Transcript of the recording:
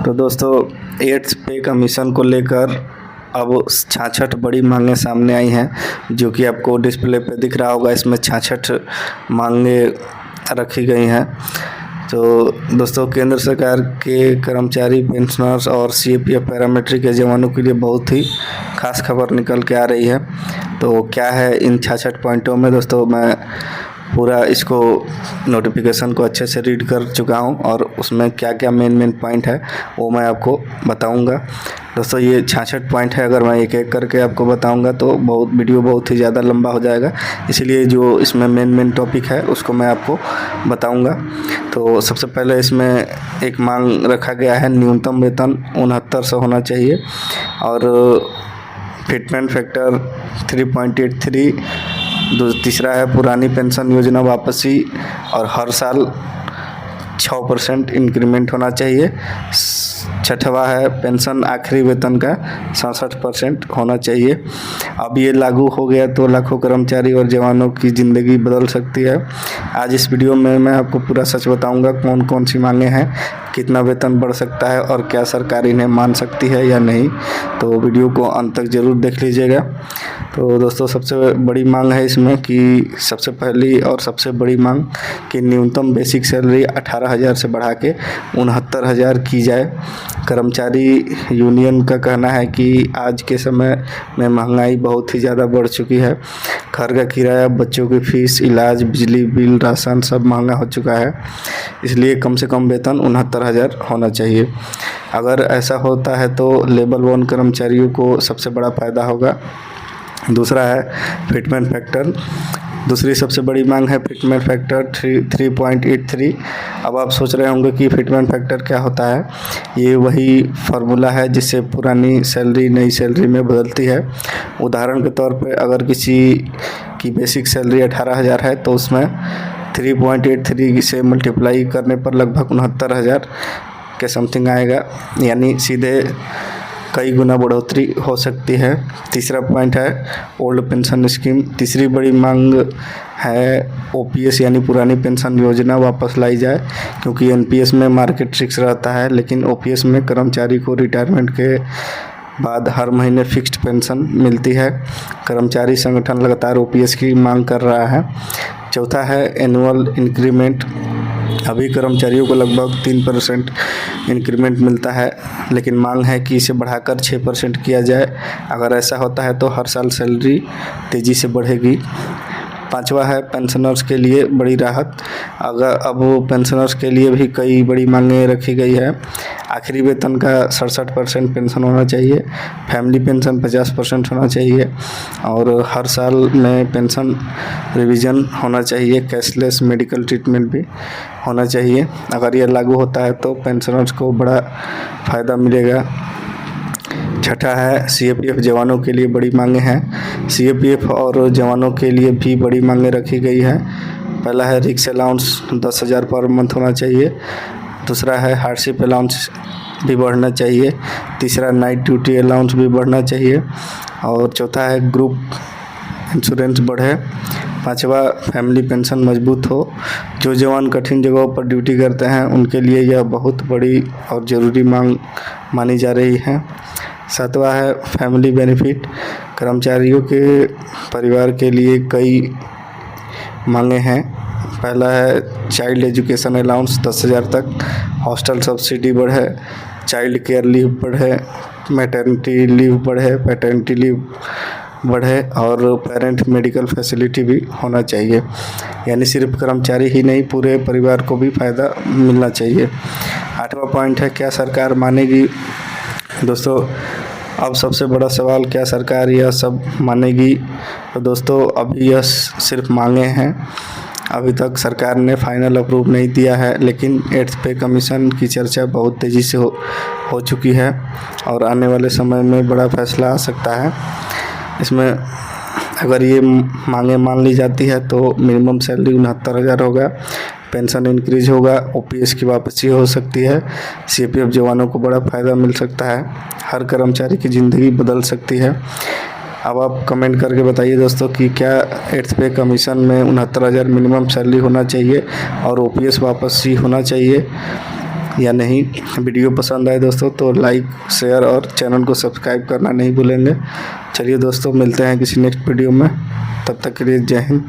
तो दोस्तों, eighth pay commission को लेकर अब 66 बड़ी मांगें सामने आई हैं, जो कि आपको डिस्प्ले पे दिख रहा होगा। इसमें 66 मांगें रखी गई हैं। तो दोस्तों, केंद्र सरकार के कर्मचारी, पेंशनर्स और सीएपीएफ पैरामिलिट्री के जवानों के लिए बहुत ही खास खबर निकल के आ रही है। तो क्या है इन 66 पॉइंटों में दोस्तों, मैं पूरा इसको नोटिफिकेशन को अच्छे से रीड कर चुका हूँ और उसमें क्या क्या मेन पॉइंट है वो मैं आपको बताऊँगा। दोस्तों, ये 66 पॉइंट है। अगर मैं एक एक करके आपको बताऊंगा तो वीडियो बहुत ही ज़्यादा लंबा हो जाएगा, इसलिए जो इसमें मेन टॉपिक है उसको मैं आपको बताऊंगा। तो सबसे पहले इसमें एक मांग रखा गया है, न्यूनतम वेतन 6900 होना चाहिए और फिटमेंट फैक्टर 3.83। तीसरा है पुरानी पेंशन योजना वापसी और हर साल 6% इंक्रीमेंट होना चाहिए। छठवा है पेंशन आखिरी वेतन का 67% होना चाहिए। अब ये लागू हो गया तो लाखों कर्मचारी और जवानों की ज़िंदगी बदल सकती है। आज इस वीडियो में मैं आपको पूरा सच बताऊंगा कौन कौन सी मांगें हैं, कितना वेतन बढ़ सकता है और क्या सरकार इन्हें मान सकती है या नहीं। तो वीडियो को अंत तक ज़रूर देख लीजिएगा। तो दोस्तों, सबसे बड़ी मांग है इसमें कि सबसे पहली और सबसे बड़ी मांग कि न्यूनतम बेसिक सैलरी 18,000 से बढ़ा के 69,000 की जाए। कर्मचारी यूनियन का कहना है कि आज के समय में महंगाई बहुत ही ज़्यादा बढ़ चुकी है। घर का किराया, बच्चों की फीस, इलाज, बिजली बिल, राशन सब महंगा हो चुका है। इसलिए कम से कम वेतन 69,000 होना चाहिए। अगर ऐसा होता है तो लेवल 1 कर्मचारियों को सबसे बड़ा फ़ायदा होगा। दूसरा है फिटमेंट फैक्टर। दूसरी सबसे बड़ी मांग है फिटमेंट फैक्टर 3.83। अब आप सोच रहे होंगे कि फिटमेंट फैक्टर क्या होता है। ये वही फार्मूला है जिससे पुरानी सैलरी नई सैलरी में बदलती है। उदाहरण के तौर पे अगर किसी की बेसिक सैलरी 18,000 है तो उसमें 3.83 से मल्टीप्लाई करने पर लगभग 69,000 के समथिंग आएगा, यानी सीधे कई गुना बढ़ोतरी हो सकती है। तीसरा पॉइंट है ओल्ड पेंशन स्कीम। तीसरी बड़ी मांग है ओपीएस यानी पुरानी पेंशन योजना वापस लाई जाए, क्योंकि एनपीएस में मार्केट फिक्स रहता है, लेकिन ओपीएस में कर्मचारी को रिटायरमेंट के बाद हर महीने फिक्स्ड पेंशन मिलती है। कर्मचारी संगठन लगातार ओपीएस की मांग कर रहा है। चौथा है एनुअल इंक्रीमेंट। अभी कर्मचारियों को लगभग 3% इंक्रीमेंट मिलता है, लेकिन मांग है कि इसे बढ़ाकर 6% किया जाए। अगर ऐसा होता है तो हर साल सैलरी तेज़ी से बढ़ेगी। पांचवा है पेंशनर्स के लिए बड़ी राहत। अब पेंशनर्स के लिए भी कई बड़ी मांगें रखी गई है। आखिरी वेतन का 67% पेंशन होना चाहिए। फैमिली पेंशन 50% होना चाहिए और हर साल में पेंशन रिवीजन होना चाहिए। कैशलेस मेडिकल ट्रीटमेंट भी होना चाहिए। अगर यह लागू होता है तो पेंशनर्स को बड़ा फ़ायदा मिलेगा। छठा है सीएपीएफ जवानों के लिए बड़ी मांगें हैं। सीएपीएफ और जवानों के लिए भी बड़ी मांगें रखी गई हैं। पहला है रिक्स अलाउंस 10,000 पर मंथ होना चाहिए। दूसरा है हार्डशिप अलाउंस भी बढ़ना चाहिए। तीसरा नाइट ड्यूटी अलाउंस भी बढ़ना चाहिए और चौथा है ग्रुप इंश्योरेंस बढ़े। पांचवा फैमिली पेंशन मजबूत हो। जो जवान कठिन जगहों पर ड्यूटी करते हैं उनके लिए यह बहुत बड़ी और ज़रूरी मांग मानी जा रही है। सातवां है फैमिली बेनिफिट। कर्मचारियों के परिवार के लिए कई मांगे हैं। पहला है चाइल्ड एजुकेशन अलाउंस 10,000 तक। हॉस्टल सब्सिडी बढ़े। चाइल्ड केयर लीव बढ़े। मैटरनिटी लीव बढ़े। पैटर्निटी लीव बढ़े और पेरेंट मेडिकल फैसिलिटी भी होना चाहिए, यानी सिर्फ कर्मचारी ही नहीं पूरे परिवार को भी फ़ायदा मिलना चाहिए। आठवां पॉइंट है क्या सरकार मानेगी। दोस्तों, अब सबसे बड़ा सवाल, क्या सरकार यह सब मानेगी। तो दोस्तों, अभी यह सिर्फ मांगे हैं। अभी तक सरकार ने फाइनल अप्रूव नहीं दिया है, लेकिन एट्थ पे कमीशन की चर्चा बहुत तेज़ी से हो चुकी है और आने वाले समय में बड़ा फैसला आ सकता है। इसमें अगर ये मांगे मान ली जाती है तो मिनिमम सैलरी 69,000 होगा, पेंशन इंक्रीज होगा, ओपीएस की वापसी हो सकती है, सीपीएफ जवानों को बड़ा फ़ायदा मिल सकता है, हर कर्मचारी की ज़िंदगी बदल सकती है। अब आप कमेंट करके बताइए दोस्तों कि क्या एट्थ पे कमीशन में 69,000 मिनिमम सैलरी होना चाहिए और ओपीएस वापसी होना चाहिए। या नहीं। वीडियो पसंद आए दोस्तों तो लाइक शेयर और चैनल को सब्सक्राइब करना नहीं भूलेंगे। चलिए दोस्तों, मिलते हैं किसी नेक्स्ट वीडियो में, तब तक के लिए जय हिंद।